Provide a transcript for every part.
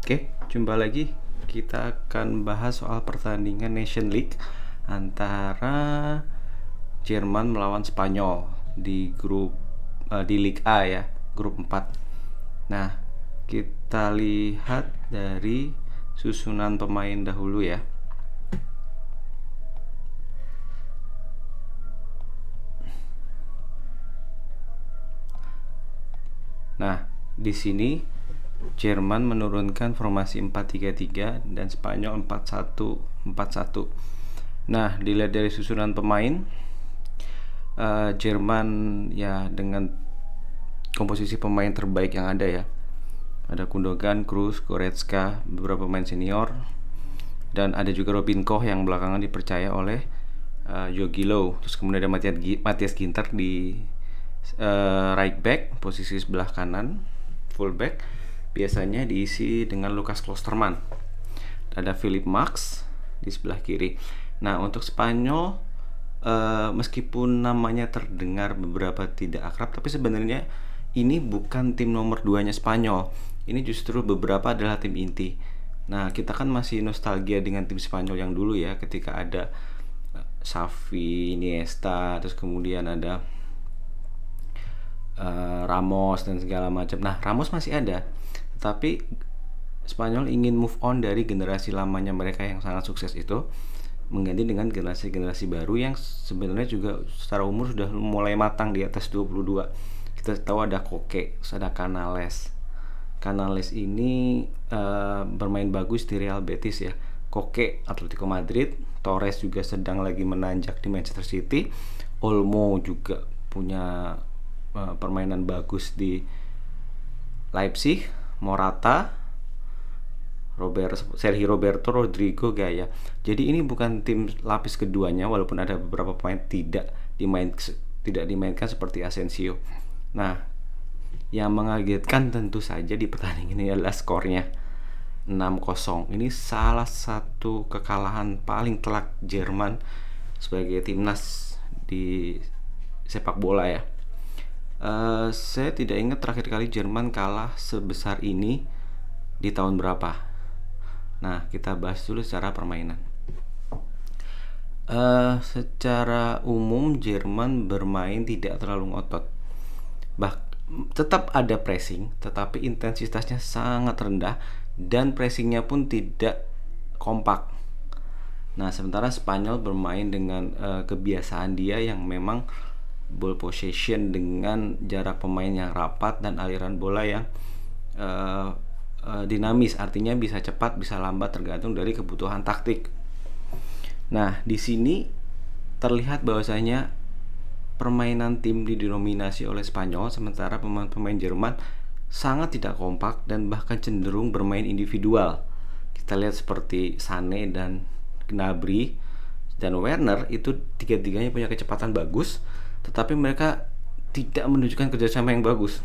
Oke, jumpa lagi. Kita akan bahas soal pertandingan Nation League antara Jerman melawan Spanyol di di Liga A ya, grup 4. Nah, kita lihat dari susunan pemain dahulu ya. Nah, di sini Jerman menurunkan formasi 4-3-3 dan Spanyol 4-1-4-1. Nah, dilihat dari susunan pemain, Jerman ya dengan komposisi pemain terbaik yang ada ya. Ada Gundogan, Kroos, Goretzka, beberapa pemain senior, dan ada juga Robin Koch yang belakangan dipercaya oleh Jogi Löw. Terus kemudian ada Matthias Ginter di right back, posisi sebelah kanan, full back. Biasanya diisi dengan Lucas Klosterman. Ada Philip Max di sebelah kiri. Nah, untuk Spanyol, meskipun namanya terdengar beberapa tidak akrab, tapi sebenarnya ini bukan tim nomor 2-nya Spanyol. Ini justru beberapa adalah tim inti. Nah, kita kan masih nostalgia dengan tim Spanyol yang dulu ya, ketika ada Xavi, Iniesta, terus kemudian ada Ramos dan segala macam. Nah, Ramos masih ada, tapi Spanyol ingin move on dari generasi lamanya mereka yang sangat sukses itu, mengganti dengan generasi-generasi baru yang sebenarnya juga secara umur sudah mulai matang di atas 22. Kita tahu ada Koke, terus ada Canales. Canales ini bermain bagus di Real Betis ya. Koke Atletico Madrid, Torres juga sedang lagi menanjak di Manchester City. Olmo juga punya permainan bagus di Leipzig. Morata, Sergio Roberto, Rodrigo Gaya. Jadi ini bukan tim lapis keduanya, walaupun ada beberapa pemain tidak dimainkan seperti Asensio. Nah, yang mengagetkan tentu saja di pertandingan ini adalah skornya 6-0. Ini salah satu kekalahan paling telak Jerman sebagai timnas di sepak bola ya. Saya tidak ingat terakhir kali Jerman kalah sebesar ini di tahun berapa. Nah, kita bahas dulu secara permainan. Secara umum Jerman bermain tidak terlalu ngotot. Tetap ada pressing, tetapi intensitasnya sangat rendah dan pressingnya pun tidak kompak. Nah, sementara Spanyol bermain dengan kebiasaan dia yang memang ball possession dengan jarak pemain yang rapat dan aliran bola yang dinamis, artinya bisa cepat bisa lambat tergantung dari kebutuhan taktik. Nah, di sini terlihat bahwasanya permainan tim didominasi oleh Spanyol, sementara pemain-pemain Jerman sangat tidak kompak dan bahkan cenderung bermain individual. Kita lihat seperti Sané dan Gnabry dan Werner, itu tiga-tiganya punya kecepatan bagus, tetapi mereka tidak menunjukkan kerjasama yang bagus.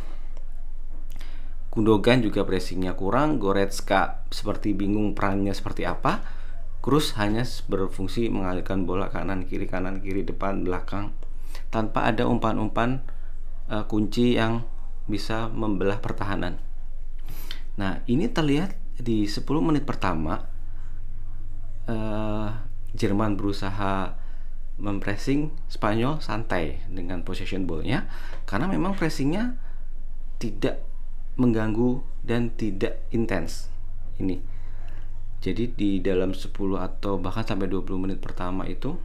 Gundogan juga pressingnya kurang, Goretzka seperti bingung perannya seperti apa, Kroos hanya berfungsi mengalirkan bola kanan kiri, depan belakang, tanpa ada umpan-umpan kunci yang bisa membelah pertahanan. Nah, ini terlihat di 10 menit pertama Jerman berusaha mempressing, Spanyol santai dengan possession ball-nya karena memang pressingnya tidak mengganggu dan tidak intens ini. Jadi di dalam 10 atau bahkan sampai 20 menit pertama itu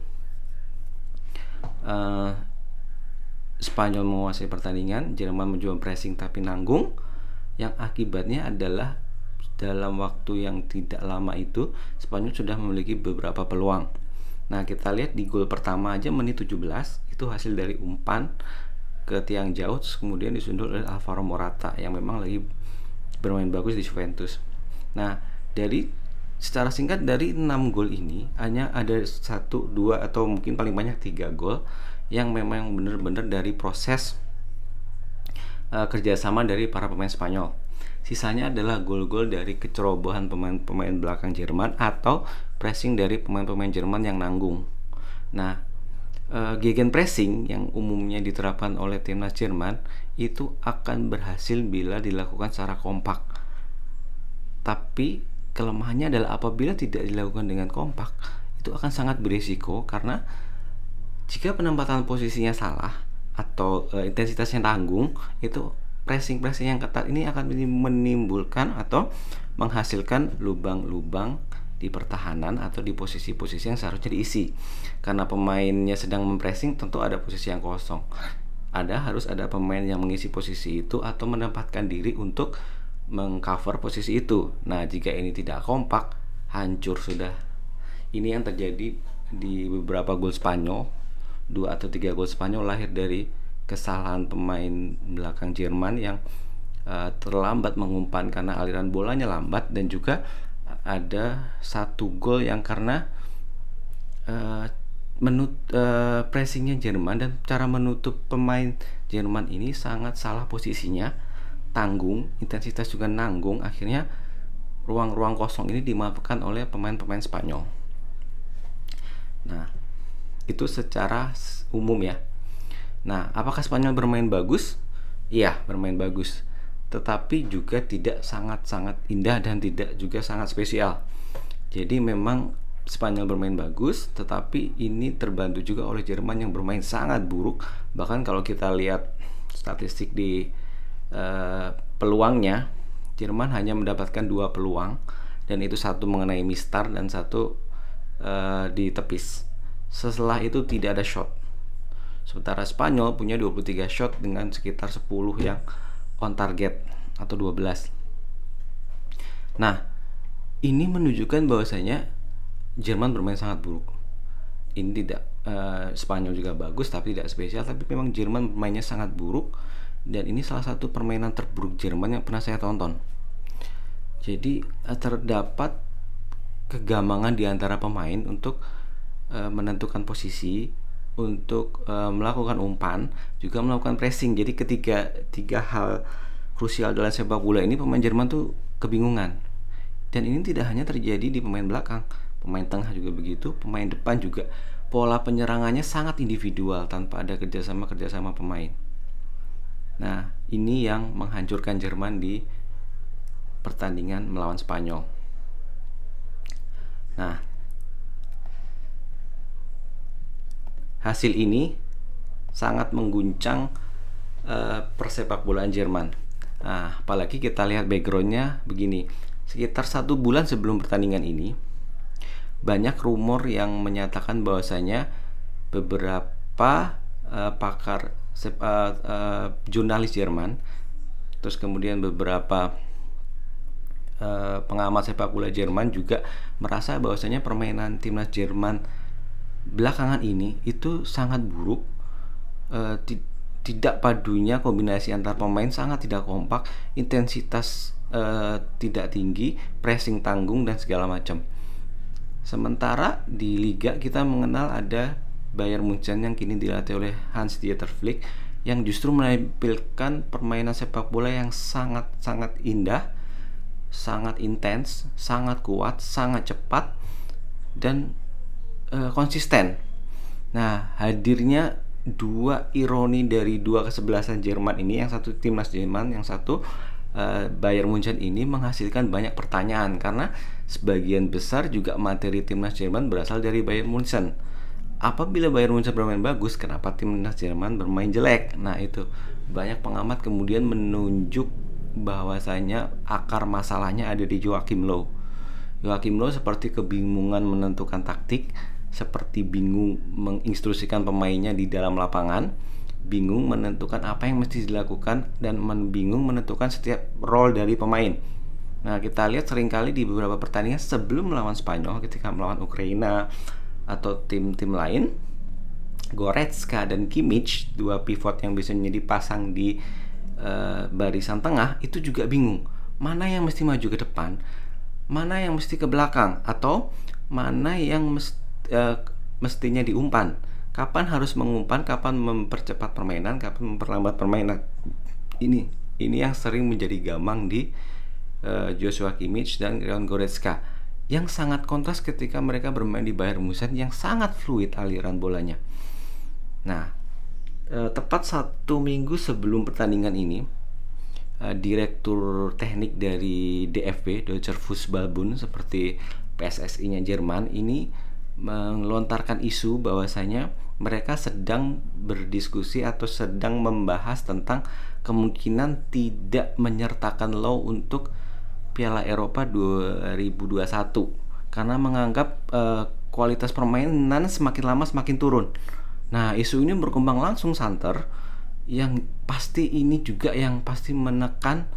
Spanyol menguasai pertandingan, Jerman mencoba pressing tapi nanggung, yang akibatnya adalah dalam waktu yang tidak lama itu Spanyol sudah memiliki beberapa peluang. Nah, kita lihat di gol pertama aja menit 17 itu hasil dari umpan ke tiang jauh, kemudian disundul oleh Alvaro Morata yang memang lagi bermain bagus di Juventus. Nah, secara singkat dari 6 gol ini hanya ada 1, 2 atau mungkin paling banyak 3 gol yang memang benar-benar dari proses kerjasama dari para pemain Spanyol. Sisanya adalah gol-gol dari kecerobohan pemain belakang Jerman atau pressing dari pemain-pemain Jerman yang nanggung. Nah, gegenpressing yang umumnya diterapkan oleh timnas Jerman itu akan berhasil bila dilakukan secara kompak. Tapi kelemahannya adalah apabila tidak dilakukan dengan kompak, itu akan sangat berisiko karena jika penempatan posisinya salah atau intensitasnya tanggung, itu pressing yang ketat ini akan menimbulkan atau menghasilkan lubang-lubang di pertahanan atau di posisi-posisi yang seharusnya diisi. Karena pemainnya sedang mempressing, tentu ada posisi yang kosong. Harus ada pemain yang mengisi posisi itu atau menempatkan diri untuk mengcover posisi itu. Nah, jika ini tidak kompak, hancur sudah. Ini yang terjadi di beberapa gol Spanyol. 2 atau 3 gol Spanyol lahir dari kesalahan pemain belakang Jerman yang terlambat mengumpan karena aliran bolanya lambat, dan juga ada 1 gol yang karena pressingnya Jerman dan cara menutup pemain Jerman ini sangat salah posisinya, tanggung, intensitas juga nanggung. Akhirnya ruang-ruang kosong ini dimanfaatkan oleh pemain-pemain Spanyol. Nah, itu secara umum ya. Nah, apakah Spanyol bermain bagus? Iya, bermain bagus. Tetapi juga tidak sangat-sangat indah dan tidak juga sangat spesial. Jadi memang Spanyol bermain bagus, tetapi ini terbantu juga oleh Jerman yang bermain sangat buruk. Bahkan kalau kita lihat statistik di peluangnya, Jerman hanya mendapatkan 2 peluang, dan itu 1 mengenai mistar dan 1 di tepis. Setelah itu tidak ada shot. Sementara Spanyol punya 23 shot dengan sekitar 10 yang on target atau 12. Nah, ini menunjukkan bahwasanya Jerman bermain sangat buruk. Ini tidak Spanyol juga bagus tapi tidak spesial, tapi memang Jerman bermainnya sangat buruk, dan ini salah satu permainan terburuk Jerman yang pernah saya tonton. Jadi terdapat kegamangan di antara pemain untuk menentukan posisi, untuk melakukan umpan, juga melakukan pressing. Jadi tiga hal krusial dalam sepak bola ini pemain Jerman tuh kebingungan. Dan ini tidak hanya terjadi di pemain belakang, pemain tengah juga begitu, pemain depan juga. Pola penyerangannya sangat individual tanpa ada kerjasama pemain. Nah, ini yang menghancurkan Jerman di pertandingan melawan Spanyol. Nah, hasil ini sangat mengguncang persepakbolaan Jerman. Nah, apalagi kita lihat backgroundnya begini. Sekitar 1 bulan sebelum pertandingan ini, banyak rumor yang menyatakan bahwasanya beberapa pakar jurnalis Jerman, terus kemudian beberapa pengamat sepak bola Jerman juga merasa bahwasanya permainan timnas Jerman belakangan ini itu sangat buruk. Tidak padunya kombinasi antar pemain sangat tidak kompak, intensitas tidak tinggi, pressing tanggung dan segala macam. Sementara di liga kita mengenal ada Bayern Munchen yang kini dilatih oleh Hans-Dieter Flick, yang justru menampilkan permainan sepak bola yang sangat indah, sangat intens, sangat kuat, sangat cepat, dan konsisten. Nah, hadirnya 2 ironi dari 2 kesebelasan Jerman ini, yang satu timnas Jerman, yang satu Bayern Munchen ini menghasilkan banyak pertanyaan, karena sebagian besar juga materi timnas Jerman berasal dari Bayern Munchen. Apabila Bayern Munchen bermain bagus, kenapa timnas Jerman bermain jelek? Nah, itu banyak pengamat kemudian menunjuk bahwasanya akar masalahnya ada di Joachim Löw. Joachim Löw seperti kebingungan menentukan taktik, seperti bingung menginstruksikan pemainnya di dalam lapangan, bingung menentukan apa yang mesti dilakukan, dan bingung menentukan setiap role dari pemain. Nah, kita lihat seringkali di beberapa pertandingan sebelum melawan Spanyol, ketika melawan Ukraina atau tim-tim lain, Goretzka dan Kimmich, 2 pivot yang biasanya dipasang di barisan tengah, itu juga bingung mana yang mesti maju ke depan, mana yang mesti ke belakang, atau mana yang mestinya diumpan, kapan harus mengumpan, kapan mempercepat permainan, kapan memperlambat permainan. Ini yang sering menjadi gamang di Joshua Kimmich dan Leon Goretzka, yang sangat kontras ketika mereka bermain di Bayern Munchen yang sangat fluid aliran bolanya. Nah, tepat 1 minggu sebelum pertandingan ini, direktur teknik dari DFB, Deutscher Fußballbund, seperti PSSI-nya Jerman ini melontarkan isu bahwasanya mereka sedang berdiskusi atau sedang membahas tentang kemungkinan tidak menyertakan law untuk Piala Eropa 2021 karena menganggap kualitas permainan semakin lama semakin turun. Nah, isu ini berkembang langsung santer, yang pasti ini juga yang pasti menekan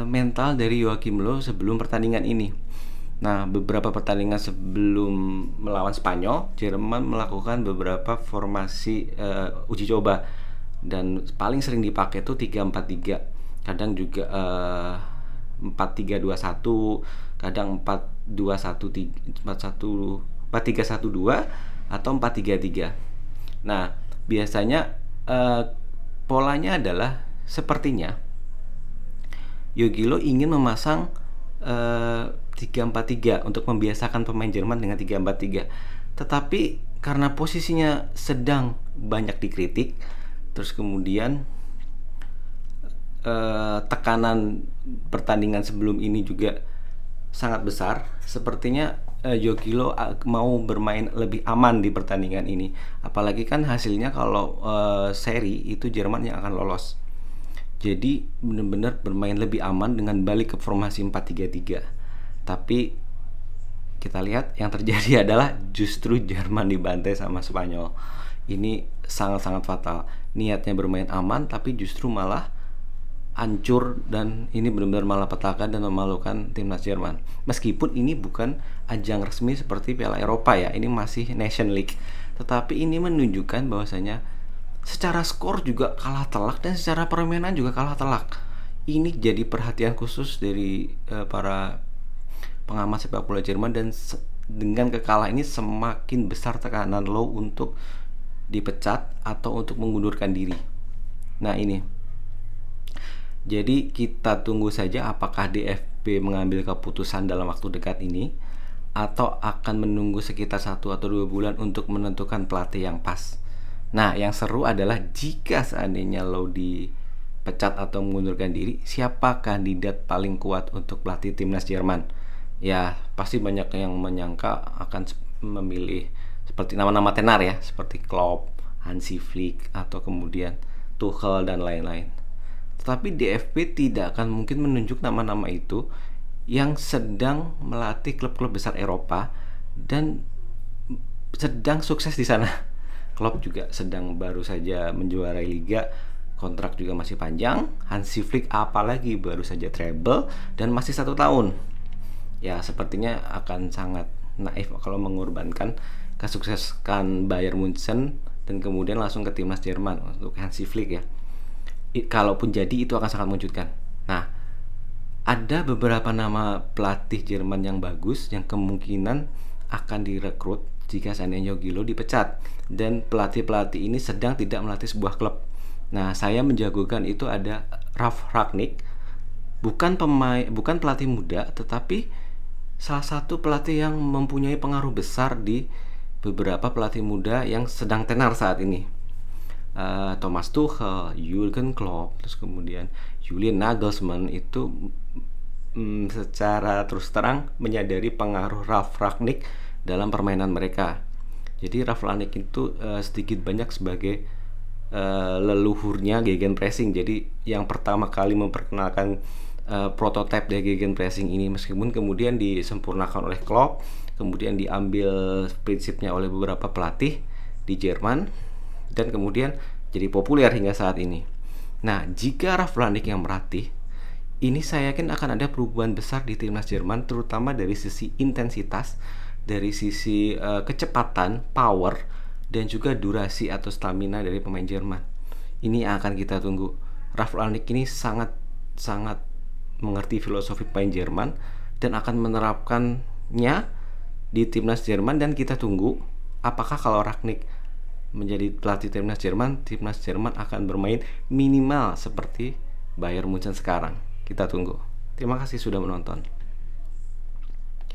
mental dari Joachim Löw sebelum pertandingan ini. Nah, beberapa pertandingan sebelum melawan Spanyol, Jerman melakukan beberapa formasi uji coba, dan paling sering dipakai tuh 3-4-3. Kadang juga 4-3-2-1, kadang 4-2-1-4-3-1-2 atau 4-3-3. Nah, biasanya polanya adalah sepertinya Jogi Löw ingin memasang 3-4-3 untuk membiasakan pemain Jerman dengan 3-4-3. Tetapi karena posisinya sedang banyak dikritik, terus kemudian tekanan pertandingan sebelum ini juga sangat besar, sepertinya Jogi Löw mau bermain lebih aman di pertandingan ini. Apalagi kan hasilnya kalau seri itu Jerman yang akan lolos. Jadi benar-benar bermain lebih aman dengan balik ke formasi 4-3-3. Tapi kita lihat yang terjadi adalah justru Jerman dibantai sama Spanyol. Ini sangat-sangat fatal. Niatnya bermain aman tapi justru malah hancur, dan ini benar-benar malapetaka dan memalukan timnas Jerman. Meskipun ini bukan ajang resmi seperti Piala Eropa ya, ini masih Nation League. Tetapi ini menunjukkan bahwasanya secara skor juga kalah telak dan secara permainan juga kalah telak. Ini jadi perhatian khusus dari para pengamat sepak bola Jerman, dan dengan kekalahan ini semakin besar tekanan Löw untuk dipecat atau untuk mengundurkan diri. Nah, ini. Jadi kita tunggu saja apakah DFB mengambil keputusan dalam waktu dekat ini, atau akan menunggu sekitar 1 atau 2 bulan untuk menentukan pelatih yang pas. Nah, yang seru adalah jika seandainya Löw dipecat atau mengundurkan diri, siapa kandidat paling kuat untuk pelatih timnas Jerman? Ya, pasti banyak yang menyangka akan memilih seperti nama-nama tenar ya, seperti Klopp, Hansi Flick, atau kemudian Tuchel dan lain-lain. Tetapi DFB tidak akan mungkin menunjuk nama-nama itu yang sedang melatih klub-klub besar Eropa dan sedang sukses di sana. Klopp juga sedang baru saja menjuarai liga, kontrak juga masih panjang. Hansi Flick apalagi baru saja treble dan masih 1 tahun. Ya, sepertinya akan sangat naif kalau mengorbankan kesuksesan Bayern Munchen dan kemudian langsung ke timnas Jerman untuk Hansi Flick ya. Kalaupun jadi itu akan sangat mengejutkan. Nah, ada beberapa nama pelatih Jerman yang bagus yang kemungkinan akan direkrut jika seandainya Jogi Löw dipecat, dan pelatih-pelatih ini sedang tidak melatih sebuah klub. Nah, saya menjagokan itu ada Ralf Rangnick, bukan pelatih muda, tetapi salah satu pelatih yang mempunyai pengaruh besar di beberapa pelatih muda yang sedang tenar saat ini. Thomas Tuchel, Jurgen Klopp, terus kemudian Julian Nagelsmann itu secara terus terang menyadari pengaruh Ralf Rangnick dalam permainan mereka. Jadi Ralf Rangnick itu sedikit banyak sebagai leluhurnya gegenpressing. Jadi yang pertama kali memperkenalkan prototipe dari gegenpressing ini, meskipun kemudian disempurnakan oleh Klopp, kemudian diambil prinsipnya oleh beberapa pelatih di Jerman, dan kemudian jadi populer hingga saat ini. Nah, jika Ralf Rangnick yang melatih, ini saya yakin akan ada perubahan besar di timnas Jerman, terutama dari sisi intensitas, dari sisi kecepatan, power, dan juga durasi atau stamina dari pemain Jerman. Ini yang akan kita tunggu. Ralf Rangnick ini sangat mengerti filosofi pemain Jerman dan akan menerapkannya di timnas Jerman, dan kita tunggu apakah kalau Rangnick menjadi pelatih timnas Jerman akan bermain minimal seperti Bayern Munchen sekarang. Kita tunggu. Terima kasih sudah menonton.